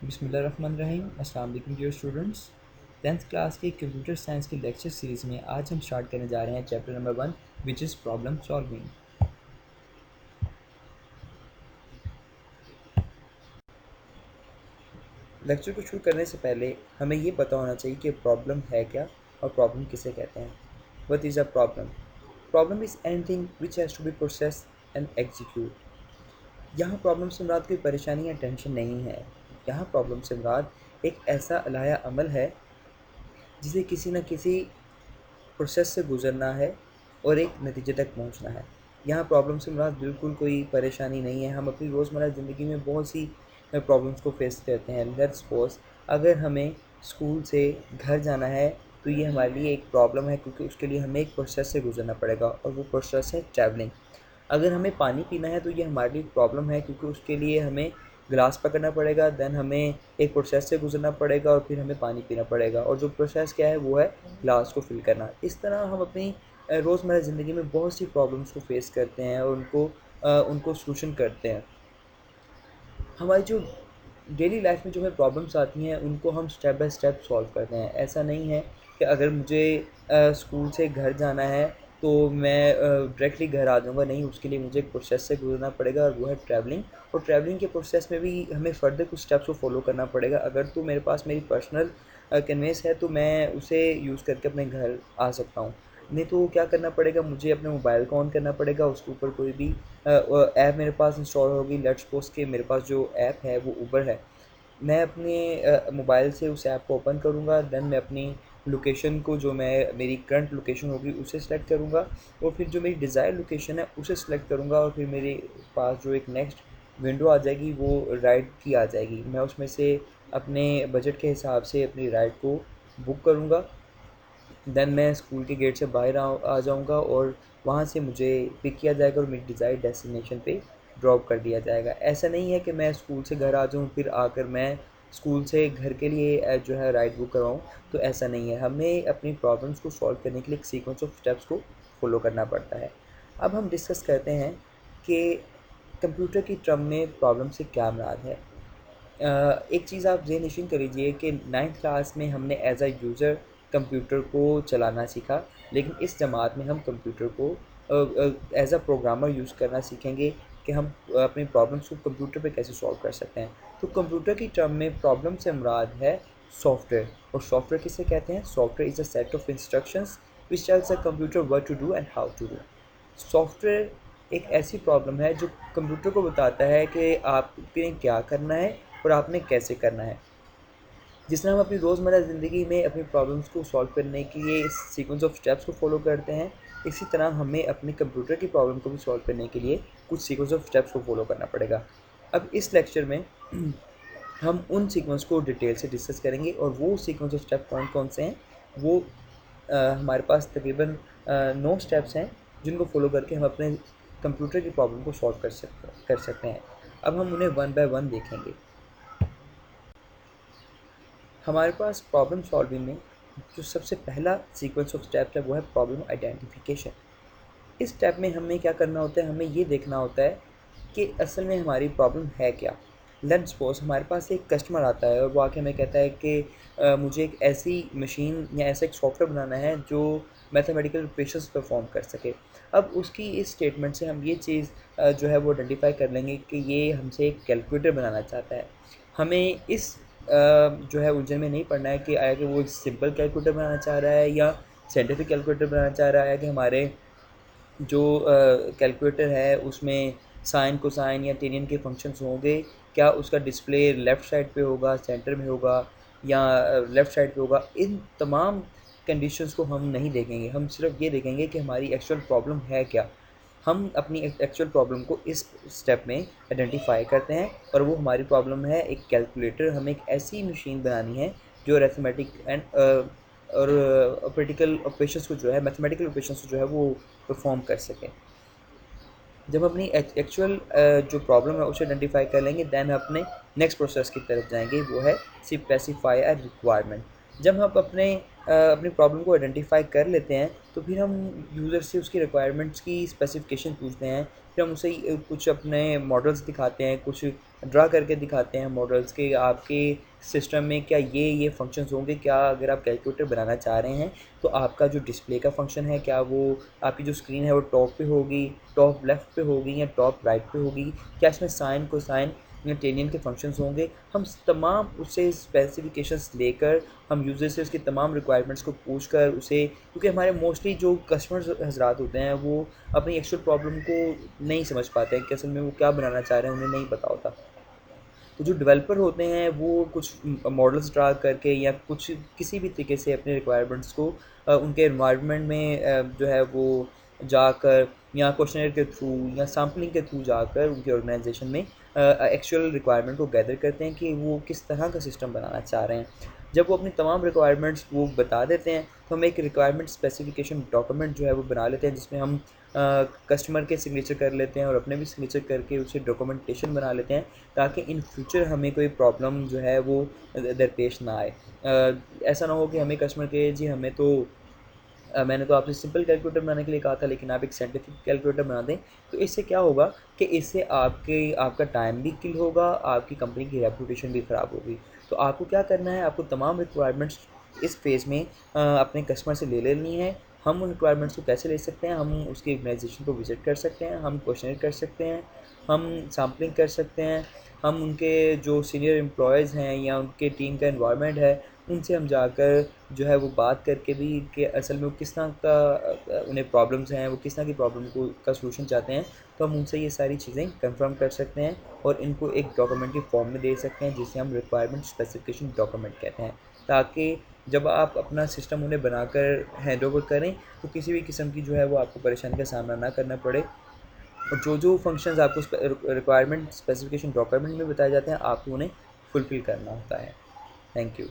बिस्मिल्लाहिर्रहमानिर्रहीम। अस्सलाम वालेकुम डियर स्टूडेंट्स। 10th क्लास के कंप्यूटर साइंस की लेक्चर सीरीज़ में आज हम स्टार्ट करने जा रहे हैं chapter number 1 which is problem solving. Lecture को शुरू करने से पहले हमें ये पता होना चाहिए कि प्रॉब्लम है क्या और प्रॉब्लम किसे कहते हैं। What is a problem? Problem is anything which has to be process and execute. यहाँ प्रॉब्लम से मुराद कोई परेशानी या टेंशन नहीं है। यहाँ प्रॉब्लम से मुराद एक ऐसा अलाया अमल है जिसे किसी न किसी प्रोसेस से गुज़रना है और एक नतीजे तक पहुंचना है। यहाँ प्रॉब्लम से मुराद बिल्कुल कोई परेशानी नहीं है। हम अपनी रोज़मर्रा ज़िंदगी में बहुत सी प्रॉब्लम्स को फेस करते हैं। लेट्स सपोज़ अगर हमें स्कूल से घर जाना है तो ये हमारे लिए एक प्रॉब्लम है, क्योंकि उसके लिए हमें एक प्रोसेस से गुज़रना पड़ेगा और वो प्रोसेस है ट्रैवलिंग। अगर हमें पानी पीना है तो ये हमारे लिए प्रॉब्लम है, क्योंकि उसके लिए हमें गिलास पकड़ना पड़ेगा, देन हमें एक प्रोसेस से गुजरना पड़ेगा और फिर हमें पानी पीना पड़ेगा, और जो प्रोसेस क्या है वो है गिलास को फिल करना। इस तरह हम अपनी रोज़मर्रा ज़िंदगी में बहुत सी प्रॉब्लम्स को फेस करते हैं और उनको सॉल्यूशन करते हैं। हमारी जो डेली लाइफ में जो हमें प्रॉब्लम्स आती हैं उनको हम स्टेप बाय स्टेप सॉल्व करते हैं। ऐसा नहीं है कि अगर मुझे स्कूल से घर जाना है तो मैं डायरेक्टली घर आ जाऊँगा। नहीं, उसके लिए मुझे एक प्रोसेस से गुजरना पड़ेगा और वो है ट्रैवलिंग। और ट्रैवलिंग के प्रोसेस में भी हमें फ़र्दर कुछ स्टेप्स को फॉलो करना पड़ेगा। अगर तो मेरे पास मेरी पर्सनल कन्वेंस है तो मैं उसे यूज़ करके अपने घर आ सकता हूँ। नहीं तो क्या करना पड़ेगा, मुझे अपने मोबाइल को ऑन करना पड़ेगा, उसके ऊपर कोई भी ऐप मेरे पास इंस्टॉल होगी। लेट्स सपोज़ कि मेरे पास जो ऐप है वो उबर है। मैं अपने मोबाइल से उस ऐप को ओपन करूँगा, देन मैं अपनी लोकेशन को, जो मैं मेरी करंट लोकेशन होगी उसे सेलेक्ट करूँगा और फिर जो मेरी डिज़ायर लोकेशन है उसे सेलेक्ट करूँगा, और फिर मेरे पास जो एक नेक्स्ट विंडो आ जाएगी वो राइड की आ जाएगी। मैं उसमें से अपने बजट के हिसाब से अपनी राइड को बुक करूँगा। देन मैं स्कूल के गेट से बाहर आ जाऊँगा और वहाँ से मुझे पिक किया जाएगा और मेरी डिज़ायर्ड डेस्टिनेशन पे ड्रॉप कर दिया जाएगा। ऐसा नहीं है कि मैं स्कूल से घर आ जाऊँ फिर आकर मैं स्कूल से घर के लिए जो है राइड बुक करवाऊँ। तो ऐसा नहीं है। हमें अपनी प्रॉब्लम्स को सॉल्व करने के लिए एक सीक्वेंस ऑफ स्टेप्स को फॉलो करना पड़ता है। अब हम डिस्कस करते हैं कि कंप्यूटर की टर्म में प्रॉब्लम से क्या मुराद है। एक चीज़ आप ज़हन नशीन कर लीजिए कि 9th क्लास में हमने एज अ यूज़र कंप्यूटर को चलाना सीखा, लेकिन इस जमात में हम कंप्यूटर को एज अ प्रोग्रामर यूज़ करना सीखेंगे कि हम अपनी प्रॉब्लम्स को कंप्यूटर पे कैसे सॉल्व कर सकते हैं। तो कंप्यूटर की टर्म में प्रॉब्लम से मुराद है सॉफ्टवेयर। और सॉफ्टवेयर किसे कहते हैं? Software is a set of instructions which tells a computer what to do and how to do. Software एक ऐसी प्रॉब्लम है जो कंप्यूटर को बताता है कि आपने क्या करना है और आपने कैसे करना है। जिस तरह हम अपनी रोज़मर्रा ज़िंदगी में अपनी प्रॉब्लम्स को सॉल्व करने के लिए इस सीक्वेंस ऑफ स्टेप्स को फॉलो करते हैं, इसी तरह हमें अपने कंप्यूटर की प्रॉब्लम को भी सॉल्व करने के लिए कुछ सीक्वेंस ऑफ स्टेप्स को फॉलो करना पड़ेगा। अब इस लेक्चर में हम उन सीक्वेंस को डिटेल से डिस्कस करेंगे, और वो सीक्वेंस ऑफ स्टेप कौन कौन से हैं वो हमारे पास तकरीबन 9 स्टेप्स हैं जिनको फॉलो करके हम अपने कंप्यूटर की प्रॉब्लम को सॉल्व कर सकते हैं। अब हम उन्हें वन बाय वन देखेंगे। हमारे पास प्रॉब्लम सॉल्विंग में जो सबसे पहला सीक्वेंस ऑफ स्टेप है वो है प्रॉब्लम आइडेंटिफिकेशन। इस स्टेप में हमें क्या करना होता है, हमें ये देखना होता है कि असल में हमारी प्रॉब्लम है क्या। लेट्स सपोज हमारे पास एक कस्टमर आता है और वो आके हमें कहता है कि मुझे एक ऐसी मशीन या ऐसा एक सॉफ्टवेयर बनाना है जो मैथमेटिकल ऑपरेशंस परफॉर्म कर सके। अब उसकी इस स्टेटमेंट से हम ये चीज़ जो है वो आइडेंटिफाई कर लेंगे कि ये हमसे एक कैलकुलेटर बनाना चाहता है। हमें इस जो है उलझन में नहीं पड़ना है कि आया कि वो एक सिंपल कैलकुलेटर बनाना चाह रहा है या साइंटिफिक कैलकुलेटर बनाना चाह रहा है, कि हमारे जो कैलकुलेटर है उसमें साइन कोसाइन या टेनियन के फंक्शंस होंगे, क्या उसका डिस्प्ले लेफ़्ट साइड पे होगा, सेंटर में होगा या लेफ़्ट साइड पे होगा। इन तमाम कंडीशंस को हम नहीं देखेंगे, हम सिर्फ ये देखेंगे कि हमारी एक्चुअल प्रॉब्लम है क्या। हम अपनी एक्चुअल प्रॉब्लम को इस स्टेप में आइडेंटिफाई करते हैं, और वो हमारी प्रॉब्लम है एक कैलकुलेटर। हमें एक ऐसी मशीन बनानी है जो अरिथमेटिक एंड और प्रैक्टिकल ऑपरेशंस को जो है, मैथमेटिकल ऑपरेशंस को जो है वो परफॉर्म कर सकें। जब अपनी एक्चुअल जो प्रॉब्लम है उसे आइडेंटिफाई कर लेंगे, देन अपने नेक्स्ट प्रोसेस की तरफ जाएंगे, वो है स्पेसिफाई अ रिक्वायरमेंट। जब हम अपनी प्रॉब्लम को आइडेंटिफाई कर लेते हैं तो फिर हम यूज़र से उसकी रिक्वायरमेंट्स की स्पेसिफिकेशन पूछते हैं। फिर हम उसे कुछ अपने मॉडल्स दिखाते हैं, कुछ ड्रा करके दिखाते हैं मॉडल्स के आपके सिस्टम में क्या ये फंक्शंस होंगे, क्या अगर आप कैलकुलेटर बनाना चाह रहे हैं तो आपका जो डिस्प्ले का फंक्शन है क्या वो आपकी जो स्क्रीन है वो टॉप पे होगी, टॉप लेफ़्ट पे होगी या टॉप राइट पे होगी, क्या इसमें साइन कोसाइन या टेनियन के फंक्शंस होंगे। हम तमाम उससे स्पेसिफिकेशंस लेकर हम यूज़र से उसकी तमाम रिक्वायरमेंट्स को पूछ कर उसे, क्योंकि हमारे मोस्टली जो कस्टमर्स हजरात होते हैं वो अपनी एक्चुअल प्रॉब्लम को नहीं समझ पाते हैं कि असल में वो क्या बनाना चाह रहे हैं, उन्हें नहीं पता होता। तो जो डेवलपर होते हैं वो कुछ मॉडल्स ड्रा करके या कुछ किसी भी तरीके से अपने रिक्वायरमेंट्स को उनके एनवायरनमेंट में जो है वो जाकर या क्वेश्चनर के थ्रू या सैम्पलिंग के थ्रू जाकर उनके ऑर्गेनाइजेशन में एक्चुअल रिक्वायरमेंट को गैदर करते हैं कि वो किस तरह का सिस्टम बनाना चाह रहे हैं। जब वो अपनी तमाम रिक्वायरमेंट्स वो बता देते हैं तो हम एक रिक्वायरमेंट स्पेसिफिकेशन डॉक्यूमेंट जो है वो बना लेते हैं, जिसमें हम कस्टमर के सिग्नेचर कर लेते हैं और अपने भी सिग्नेचर करके उसे डॉक्यूमेंटेशन बना लेते हैं, ताकि इन फ्यूचर हमें कोई प्रॉब्लम जो है वो दरपेश ना आए। ऐसा ना हो कि हमें कस्टमर कहे जी हमें तो मैंने तो आपसे सिंपल कैलकुलेटर बनाने के लिए कहा था लेकिन आप एक साइंटिफिक कैलकुलेटर बना दें। तो इससे क्या होगा कि इससे आपका टाइम भी किल होगा, आपकी कंपनी की रेपुटेशन भी ख़राब होगी। तो आपको क्या करना है, आपको तमाम रिक्वायरमेंट्स इस फेज़ में अपने कस्टमर से ले लेनी है। हम उन रिक्वायरमेंट्स को कैसे ले सकते हैं, हम उसकी ऑर्गेनाइजेशन को विज़िट कर सकते हैं, हम क्वेश्चनर कर सकते हैं, हम सैम्पलिंग कर सकते हैं, हम उनके जो सीनियर एम्प्लॉयज़ हैं या उनके टीम का एनवायरनमेंट है उनसे हम जाकर जो है वो बात करके भी कि असल में वो किस तरह का उन्हें प्रॉब्लम्स हैं, वो किस तरह की प्रॉब्लम को का सलूशन चाहते हैं। तो हम उनसे ये सारी चीज़ें कंफर्म कर सकते हैं और इनको एक डॉक्यूमेंट की फॉर्म में दे सकते हैं जिसे हम रिक्वायरमेंट स्पेसिफिकेशन डॉक्यूमेंट कहते हैं, ताकि जब आप अपना सिस्टम उन्हें बनाकर हैंड ओवर करें तो किसी भी किस्म की जो है वो आपको परेशानी का सामना ना करना पड़े। और जो जो फंक्शंस आपको रिक्वायरमेंट स्पेसिफिकेशन डॉक्यूमेंट में बताए जाते हैं आपको उन्हें फुलफ़िल करना होता है। Thank you.